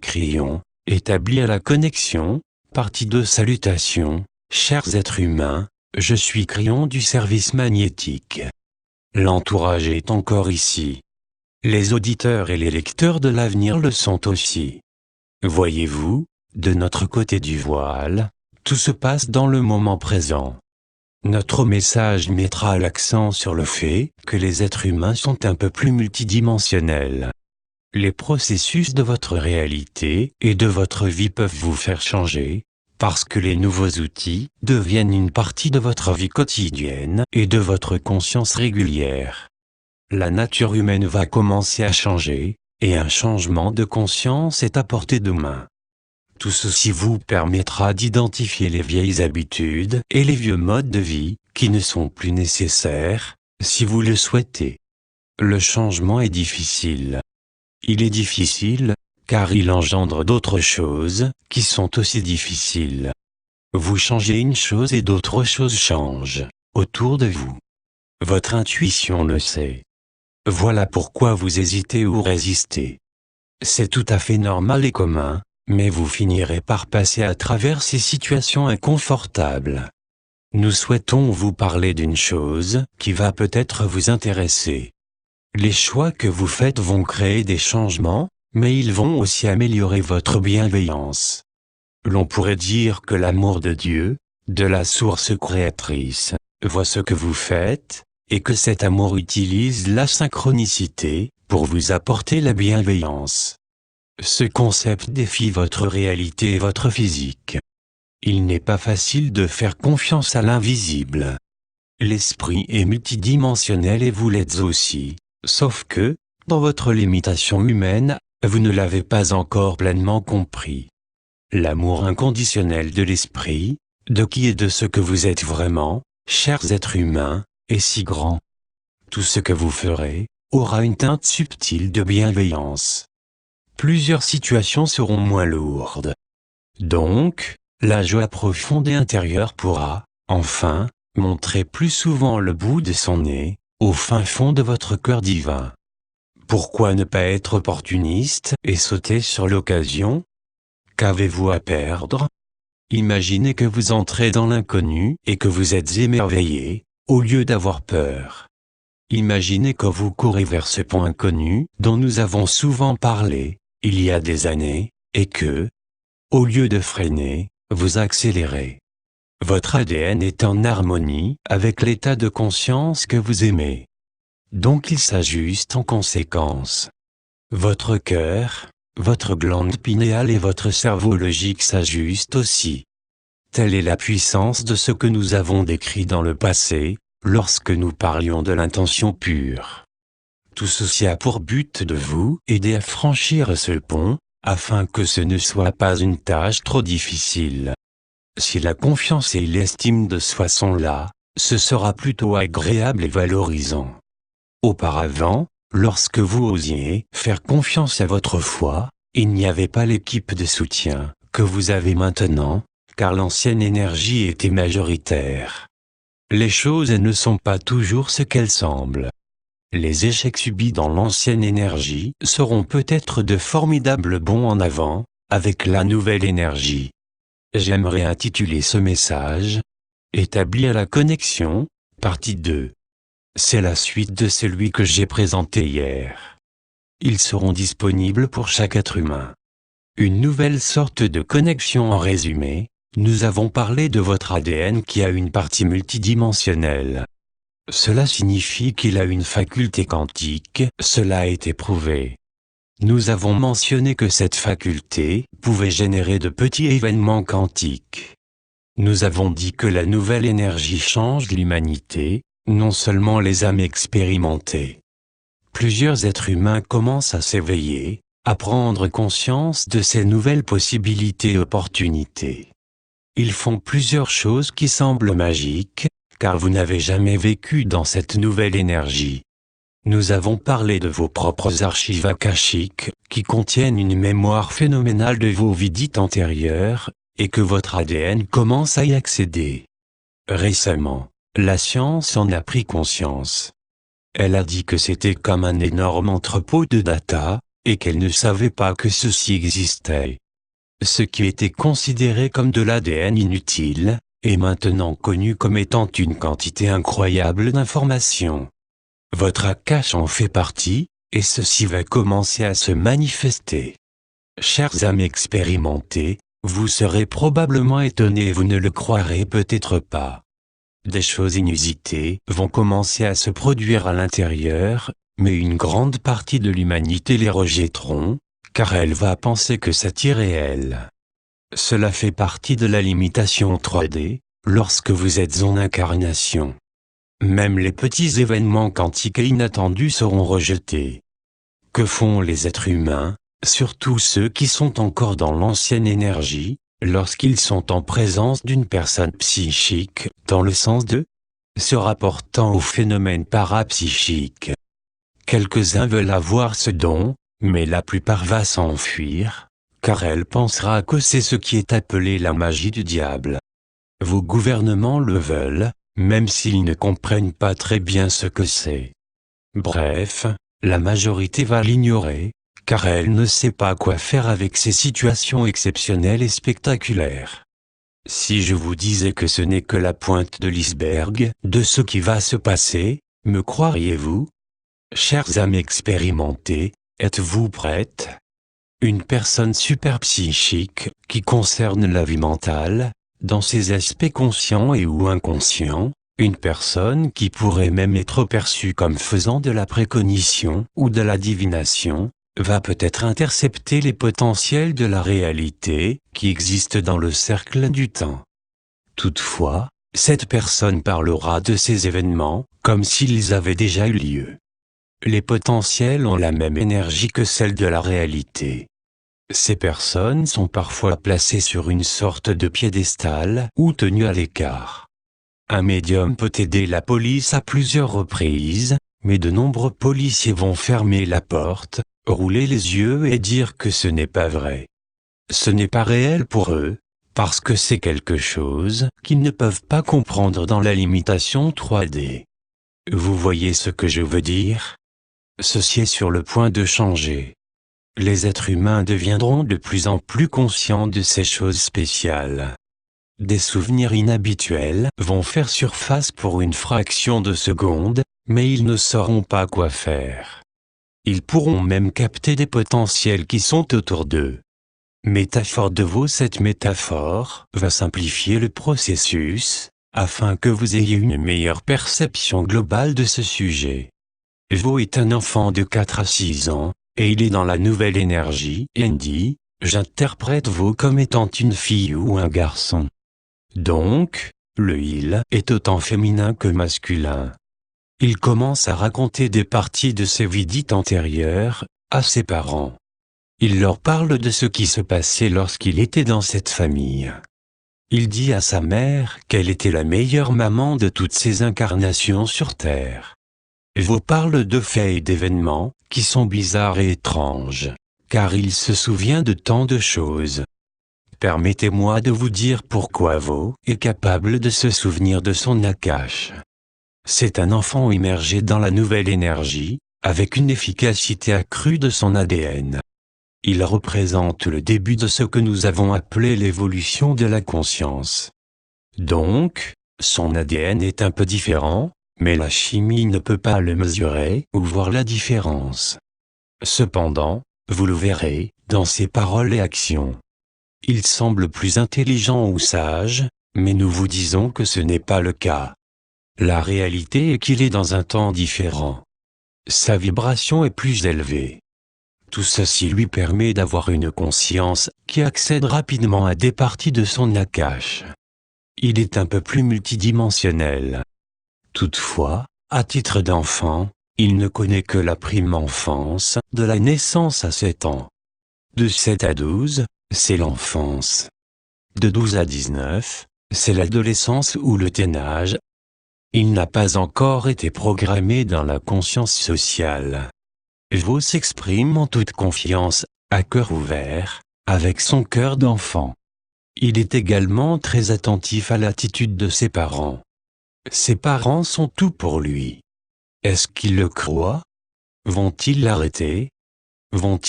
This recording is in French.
Crayon, établi à la connexion, partie 2. Salutations, chers êtres humains, je suis Crayon du service magnétique. L'entourage est encore ici. Les auditeurs et les lecteurs de l'avenir le sont aussi. Voyez-vous, de notre côté du voile, tout se passe dans le moment présent. Notre message mettra l'accent sur le fait que les êtres humains sont un peu plus multidimensionnels. Les processus de votre réalité et de votre vie peuvent vous faire changer, parce que les nouveaux outils deviennent une partie de votre vie quotidienne et de votre conscience régulière. La nature humaine va commencer à changer, et un changement de conscience est à portée de main. Tout ceci vous permettra d'identifier les vieilles habitudes et les vieux modes de vie qui ne sont plus nécessaires, si vous le souhaitez. Le changement est difficile. Il est difficile, car il engendre d'autres choses qui sont aussi difficiles. Vous changez une chose et d'autres choses changent autour de vous. Votre intuition le sait. Voilà pourquoi vous hésitez ou résistez. C'est tout à fait normal et commun, mais vous finirez par passer à travers ces situations inconfortables. Nous souhaitons vous parler d'une chose qui va peut-être vous intéresser. Les choix que vous faites vont créer des changements, mais ils vont aussi améliorer votre bienveillance. L'on pourrait dire que l'amour de Dieu, de la source créatrice, voit ce que vous faites, et que cet amour utilise la synchronicité pour vous apporter la bienveillance. Ce concept défie votre réalité et votre physique. Il n'est pas facile de faire confiance à l'invisible. L'esprit est multidimensionnel et vous l'êtes aussi, sauf que, dans votre limitation humaine, vous ne l'avez pas encore pleinement compris. L'amour inconditionnel de l'esprit, de qui et de ce que vous êtes vraiment, chers êtres humains, est si grand. Tout ce que vous ferez aura une teinte subtile de bienveillance. Plusieurs situations seront moins lourdes. Donc, la joie profonde et intérieure pourra, enfin, montrer plus souvent le bout de son nez, au fin fond de votre cœur divin. Pourquoi ne pas être opportuniste et sauter sur l'occasion? Qu'avez-vous à perdre? Imaginez que vous entrez dans l'inconnu et que vous êtes émerveillé, au lieu d'avoir peur. Imaginez que vous courez vers ce point inconnu dont nous avons souvent parlé, il y a des années, et que, au lieu de freiner, vous accélérez. Votre ADN est en harmonie avec l'état de conscience que vous aimez. Donc il s'ajuste en conséquence. Votre cœur, votre glande pinéale et votre cerveau logique s'ajustent aussi. Telle est la puissance de ce que nous avons décrit dans le passé, lorsque nous parlions de l'intention pure. Tout ceci a pour but de vous aider à franchir ce pont, afin que ce ne soit pas une tâche trop difficile. Si la confiance et l'estime de soi sont là, ce sera plutôt agréable et valorisant. Auparavant, lorsque vous osiez faire confiance à votre foi, il n'y avait pas l'équipe de soutien que vous avez maintenant, car l'ancienne énergie était majoritaire. Les choses ne sont pas toujours ce qu'elles semblent. Les échecs subis dans l'ancienne énergie seront peut-être de formidables bonds en avant, avec la nouvelle énergie. J'aimerais intituler ce message « Établir la connexion », partie 2. C'est la suite de celui que j'ai présenté hier. Ils seront disponibles pour chaque être humain. Une nouvelle sorte de connexion en résumé, nous avons parlé de votre ADN qui a une partie multidimensionnelle. Cela signifie qu'il a une faculté quantique, cela a été prouvé. Nous avons mentionné que cette faculté pouvait générer de petits événements quantiques. Nous avons dit que la nouvelle énergie change l'humanité, non seulement les âmes expérimentées. Plusieurs êtres humains commencent à s'éveiller, à prendre conscience de ces nouvelles possibilités et opportunités. Ils font plusieurs choses qui semblent magiques, car vous n'avez jamais vécu dans cette nouvelle énergie. Nous avons parlé de vos propres archives akashiques, qui contiennent une mémoire phénoménale de vos vies dites antérieures, et que votre ADN commence à y accéder. Récemment, la science en a pris conscience. Elle a dit que c'était comme un énorme entrepôt de data, et qu'elle ne savait pas que ceci existait. Ce qui était considéré comme de l'ADN inutile, est maintenant connu comme étant une quantité incroyable d'informations. Votre Akash en fait partie, et ceci va commencer à se manifester. Chers âmes expérimentées, vous serez probablement étonnés et vous ne le croirez peut-être pas. Des choses inusitées vont commencer à se produire à l'intérieur, mais une grande partie de l'humanité les rejetteront, car elle va penser que c'est irréel. Cela fait partie de la limitation 3D, lorsque vous êtes en incarnation. Même les petits événements quantiques et inattendus seront rejetés. Que font les êtres humains, surtout ceux qui sont encore dans l'ancienne énergie, lorsqu'ils sont en présence d'une personne psychique, dans le sens de se rapportant au phénomène parapsychique? Quelques-uns veulent avoir ce don, mais la plupart va s'enfuir, car elle pensera que c'est ce qui est appelé la magie du diable. Vos gouvernements le veulent, même s'ils ne comprennent pas très bien ce que c'est. Bref, la majorité va l'ignorer, car elle ne sait pas quoi faire avec ces situations exceptionnelles et spectaculaires. Si je vous disais que ce n'est que la pointe de l'iceberg de ce qui va se passer, me croiriez-vous? Chers âmes expérimentées, êtes-vous prêtes? Une personne superpsychique, qui concerne la vie mentale, dans ses aspects conscients et ou inconscients, une personne qui pourrait même être perçue comme faisant de la précognition ou de la divination, va peut-être intercepter les potentiels de la réalité qui existent dans le cercle du temps. Toutefois, cette personne parlera de ces événements comme s'ils avaient déjà eu lieu. Les potentiels ont la même énergie que celle de la réalité. Ces personnes sont parfois placées sur une sorte de piédestal ou tenues à l'écart. Un médium peut aider la police à plusieurs reprises, mais de nombreux policiers vont fermer la porte, rouler les yeux et dire que ce n'est pas vrai. Ce n'est pas réel pour eux, parce que c'est quelque chose qu'ils ne peuvent pas comprendre dans la limitation 3D. Vous voyez ce que je veux dire? Ceci est sur le point de changer. Les êtres humains deviendront de plus en plus conscients de ces choses spéciales. Des souvenirs inhabituels vont faire surface pour une fraction de seconde, mais ils ne sauront pas quoi faire. Ils pourront même capter des potentiels qui sont autour d'eux. Métaphore de Vo. Cette métaphore va simplifier le processus, afin que vous ayez une meilleure perception globale de ce sujet. Vo est un enfant de 4 à 6 ans, et il est dans la nouvelle énergie, Andy. J'interprète Vo comme étant une fille ou un garçon. Donc, le il est autant féminin que masculin. Il commence à raconter des parties de ses vies dites antérieures, à ses parents. Il leur parle de ce qui se passait lorsqu'il était dans cette famille. Il dit à sa mère qu'elle était la meilleure maman de toutes ses incarnations sur Terre. Vo parle de faits et d'événements qui sont bizarres et étranges, car il se souvient de tant de choses. Permettez-moi de vous dire pourquoi Vo est capable de se souvenir de son Akash. C'est un enfant immergé dans la nouvelle énergie, avec une efficacité accrue de son ADN. Il représente le début de ce que nous avons appelé l'évolution de la conscience. Donc, son ADN est un peu différent, mais la chimie ne peut pas le mesurer ou voir la différence. Cependant, vous le verrez, dans ses paroles et actions. Il semble plus intelligent ou sage, mais nous vous disons que ce n'est pas le cas. La réalité est qu'il est dans un temps différent. Sa vibration est plus élevée. Tout ceci lui permet d'avoir une conscience qui accède rapidement à des parties de son Akash. Il est un peu plus multidimensionnel. Toutefois, à titre d'enfant, il ne connaît que la prime enfance, de la naissance à 7 ans. De 7 à 12, c'est l'enfance. De 12 à 19, c'est l'adolescence ou le ténage. Il n'a pas encore été programmé dans la conscience sociale. Vo s'exprime en toute confiance, à cœur ouvert, avec son cœur d'enfant. Il est également très attentif à l'attitude de ses parents. Ses parents sont tout pour lui. Est-ce qu'il le croit? Vont-ils l'arrêter? Vont-ils